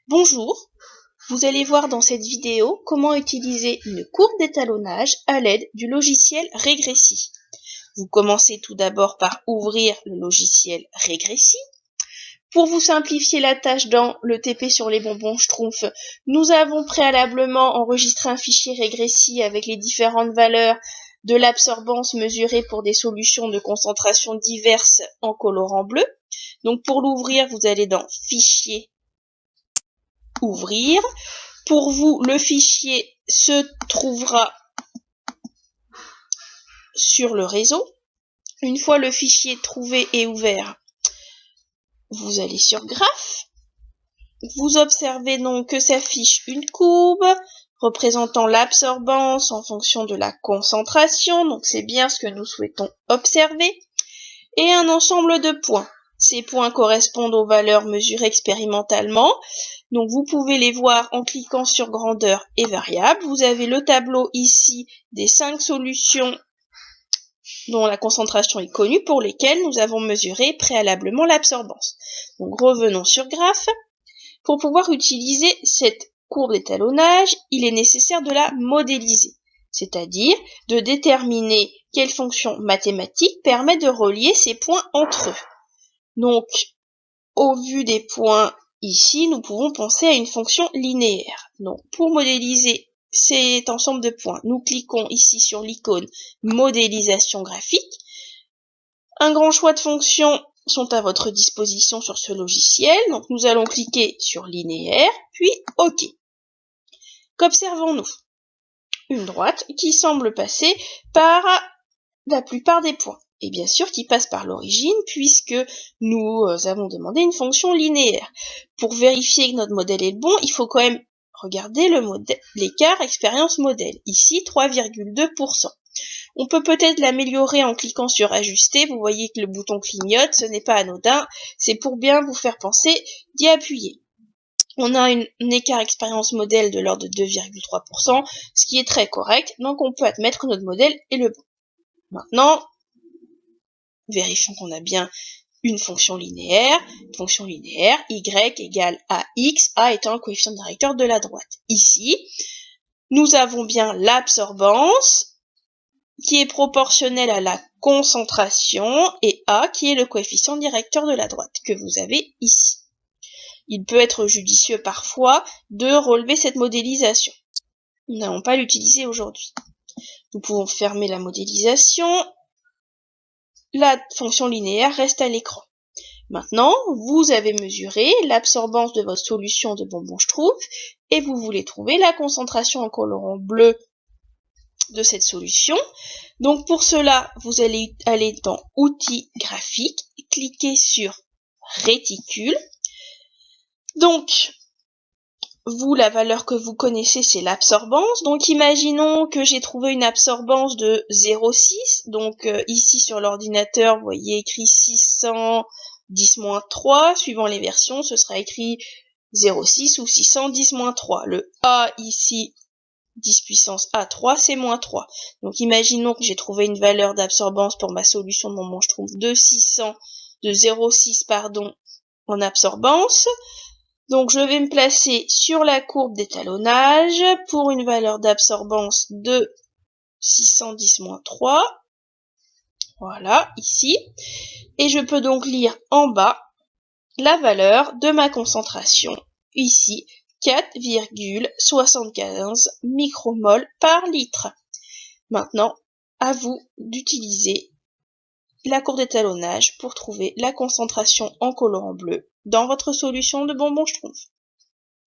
Bonjour, vous allez voir dans cette vidéo comment utiliser une courbe d'étalonnage à l'aide du logiciel Regressi. Vous commencez tout d'abord par ouvrir le logiciel Regressi. Pour vous simplifier la tâche dans le TP sur les bonbons Schtroumpfs, nous avons préalablement enregistré un fichier Regressi avec les différentes valeurs de l'absorbance mesurée pour des solutions de concentration diverses en colorant bleu. Donc pour l'ouvrir, vous allez dans Fichier, Ouvrir. Pour vous, le fichier se trouvera sur le réseau. Une fois le fichier trouvé et ouvert, vous allez sur Graphes. Vous observez donc que s'affiche une courbe représentant l'absorbance en fonction de la concentration, donc c'est bien ce que nous souhaitons observer, et un ensemble de points. Ces points correspondent aux valeurs mesurées expérimentalement. Donc vous pouvez les voir en cliquant sur grandeur et variable. Vous avez le tableau ici des 5 solutions dont la concentration est connue pour lesquelles nous avons mesuré préalablement l'absorbance. Donc revenons sur Graphes. Pour pouvoir utiliser cette courbe d'étalonnage, il est nécessaire de la modéliser, c'est-à-dire de déterminer quelle fonction mathématique permet de relier ces points entre eux. Donc, au vu des points ici, nous pouvons penser à une fonction linéaire. Donc, pour modéliser cet ensemble de points, nous cliquons ici sur l'icône modélisation graphique. Un grand choix de fonctions sont à votre disposition sur ce logiciel. Donc, nous allons cliquer sur linéaire, puis OK. Qu'observons-nous? Une droite qui semble passer par la plupart des points. Et bien sûr qui passe par l'origine puisque nous avons demandé une fonction linéaire. Pour vérifier que notre modèle est bon, il faut quand même regarder l'écart expérience modèle. Ici, 3,2%. On peut peut-être l'améliorer en cliquant sur ajuster. Vous voyez que le bouton clignote, ce n'est pas anodin. C'est pour bien vous faire penser d'y appuyer. On a un écart expérience modèle de l'ordre de 2,3%, ce qui est très correct. Donc on peut admettre que notre modèle est le bon. Maintenant, vérifions qu'on a bien une fonction linéaire. Fonction linéaire, y égale à x, a étant le coefficient directeur de la droite. Ici, nous avons bien l'absorbance qui est proportionnelle à la concentration et a qui est le coefficient directeur de la droite que vous avez ici. Il peut être judicieux parfois de relever cette modélisation. Nous n'allons pas l'utiliser aujourd'hui. Nous pouvons fermer la modélisation. La fonction linéaire reste à l'écran. Maintenant, vous avez mesuré l'absorbance de votre solution de bonbons Schtroumpf et vous voulez trouver la concentration en colorant bleu de cette solution. Donc pour cela, vous allez aller dans Outils graphiques, cliquer sur Réticule. Donc, vous, la valeur que vous connaissez, c'est l'absorbance. Donc, imaginons que j'ai trouvé une absorbance de 0,6. Donc, ici, sur l'ordinateur, vous voyez écrit 610-3. Suivant les versions, ce sera écrit 0,6 ou 610-3. Le A, ici, 10 puissance A3, c'est moins 3. Donc, imaginons que j'ai trouvé une valeur d'absorbance pour ma solution de bonbons Schtroumpf de 0,6, en absorbance. Donc, je vais me placer sur la courbe d'étalonnage pour une valeur d'absorbance de 610-3. Voilà, ici. Et je peux donc lire en bas la valeur de ma concentration. Ici, 4,75 micromoles par litre. Maintenant, à vous d'utiliser la courbe d'étalonnage pour trouver la concentration en colorant bleu dans votre solution de bonbons Schtroumpf.